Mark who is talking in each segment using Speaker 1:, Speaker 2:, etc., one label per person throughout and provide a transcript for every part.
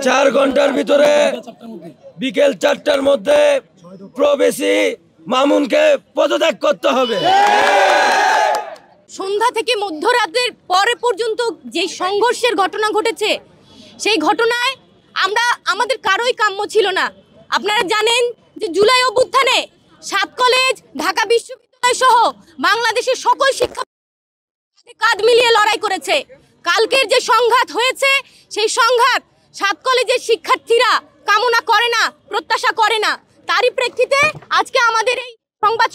Speaker 1: 4 ঘন্টার ভিতরে বিকেল 4টার মধ্যে প্রবেশী মামুনকে পদত্যাগ করতে হবে।
Speaker 2: সন্ধ্যা থেকে মধ্যরাতের পরে পর্যন্ত যে সংঘর্ষের ঘটনা ঘটেছে, সেই ঘটনায় আমাদের কারোই কাম্য ছিল না। আপনারা জানেন যে জুলাই অভ্যুত্থানে 7 কলেজ, ঢাকা বিশ্ববিদ্যালয় সহ বাংলাদেশের সকল শিক্ষা কাঁধ মিলিয়ে লড়াই করেছে। কালকের যে সংঘাত হয়েছে, সেই সংঘাত 7 কলেজের শিক্ষার্থীরা কামনা করে না, প্রত্যাশা করে না। তারই প্রেক্ষিতে আজকে আমাদের এই সংবাদ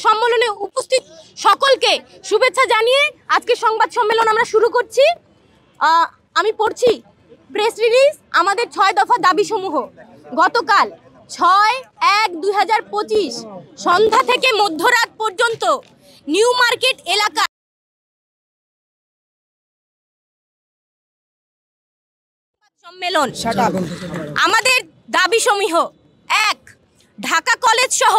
Speaker 2: সম্মেলনে উপস্থিত সকলকে শুভেচ্ছা জানিয়ে আজকে সংবাদ সম্মেলন আমরা শুরু করছি। আমি পড়ছি প্রেস রিলিজ। আমাদের 6 দফা দাবিসমূহ গতকাল 6/1/2025 সন্ধ্যা থেকে মধ্যরাত পর্যন্ত নিউ মার্কেট এলাকা সম্মেলন। আমাদের দাবিসমূহ: 1. ঢাকা কলেজ সহ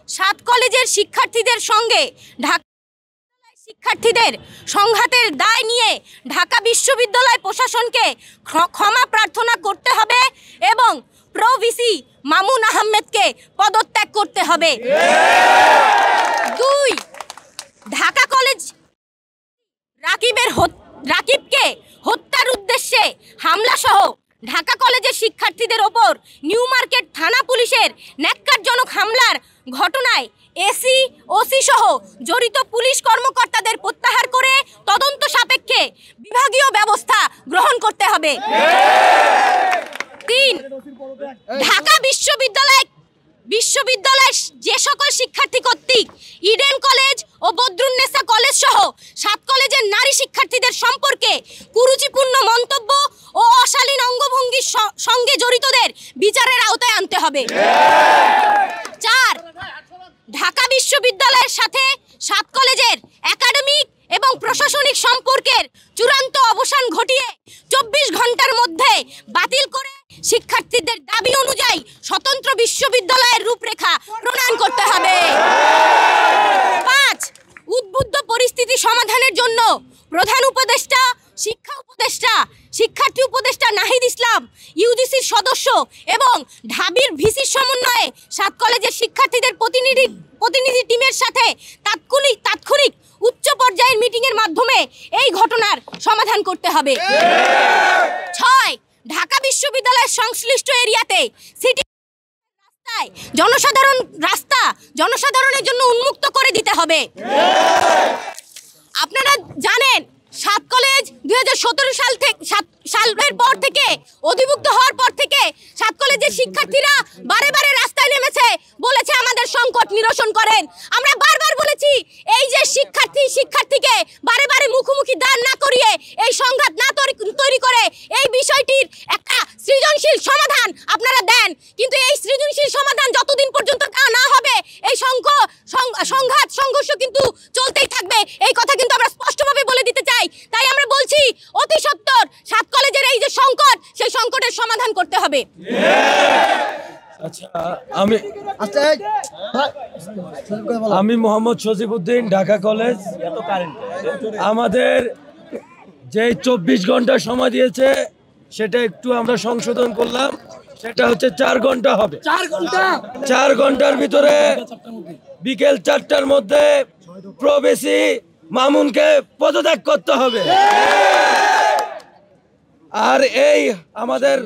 Speaker 2: 7 কলেজের শিক্ষার্থীদের সঙ্গে শিক্ষার্থীদের সংঘাতের দায় নিয়ে ঢাকা বিশ্ববিদ্যালয় প্রশাসনকে ক্ষমা প্রার্থনা করতে হবে এবং প্রো-ভিসি মামুন আহমেদকে পদত্যাগ করতে হবে। 2. ঢাকা কলেজ রাকিবকে হত্যার উদ্দেশ্যে হামলা সহ ঢাকা কলেজের শিক্ষার্থীদের ওপর নিউ মার্কেট থানা পুলিশের ন্যাক্কারজনক হামলার ঘটনায় এসি, ওসি সহ জড়িত পুলিশ কর্মকর্তাদের প্রত্যাহার করে তদন্ত সাপেক্ষে বিভাগীয় ব্যবস্থা গ্রহণ করতে হবে। 3. ঢাকা বিশ্ববিদ্যালয়ের যে সকল শিক্ষার্থী কর্তৃক ইডেন কলেজ ও বদরুন্নেসা কলেজ সহ 7 কলেজের নারী শিক্ষার্থীদের সম্পর্কে কুরুচিপূর্ণ মন্তব্য ও অশালীন অঙ্গভঙ্গির সঙ্গে জড়িতদের বিচারের আওতায় আনতে হবে। 4. ঢাকা বিশ্ববিদ্যালয়ের সাথে 7 কলেজের একাডেমিক এবং প্রশাসনিক সম্পর্কের চূড়ান্ত অবসান ঘটিয়ে 24 ঘন্টার মধ্যে বাতিল করে শিক্ষার্থীদের দাবি অনুযায়ী স্বতন্ত্র বিশ্ববিদ্যালয়ের রূপরেখা প্রণয়ন করতে হবে। 5. উদ্বুদ্ধ পরিস্থিতি সমাধানের জন্য প্রধান উপদেষ্টা, শিক্ষার্থী উপদেষ্টা নাহিদ ইসলাম, ইউজিসির সদস্য এবং ঢাবির ভিসির সমন্বয়ে 7 কলেজের শিক্ষার্থীদের প্রতিনিধি টিমের সাথে তাৎক্ষণিক উচ্চ পর্যায়ের মিটিংয়ের মাধ্যমে এই ঘটনার সমাধান করতে হবে। 6. ঢাকা বিশ্ববিদ্যালয়ের সংশ্লিষ্ট এরিয়াতে সিটি জনসাধারণের জন্য উন্মুক্ত করে দিতে হবে। আপনারা জানেন 7 কলেজ 2017 সালের পর থেকে অধিভুক্ত হওয়ার পর থেকে 7 কলেজের শিক্ষার্থীরা বারে রাস্তায় নেমেছে, বলেছে আমাদের সংকট নিরসন করেন। আমরা বারবার বলেছি এই যে শিক্ষার্থীকে বারে মুখোমুখি দাঁড় না করিয়ে এই সংঘাত না তৈরি করে এই বিষয়টির একটা সৃজনশীল সমাধান আপনারা দেন, কিন্তু এই সৃজনশীল সমাধান যতদিন পর্যন্ত না হবে এই সংঘর্ষ কিন্তু চলতেই থাকবে। এই কথা কিন্তু আমরা স্পষ্টভাবে বলে দিতে চাই। তাই আমরা বলছি অতি সত্বর 7 কলেজের এই যে সংকট, সেই সংকটের সমাধান করতে হবে।
Speaker 1: আমি মোহাম্মদ সজিবউদ্দিন, ঢাকা কলেজ। আমাদের যে 24 ঘন্টা সময় দিয়েছে সেটা একটু আমরা সংশোধন করলাম, সেটা হচ্ছে 4 ঘন্টা হবে। 4 ঘন্টার ভিতরে বিকেল 4টার মধ্যে প্রবেশী মামুনকে পদত্যাগ করতে হবে। আর এই আমাদের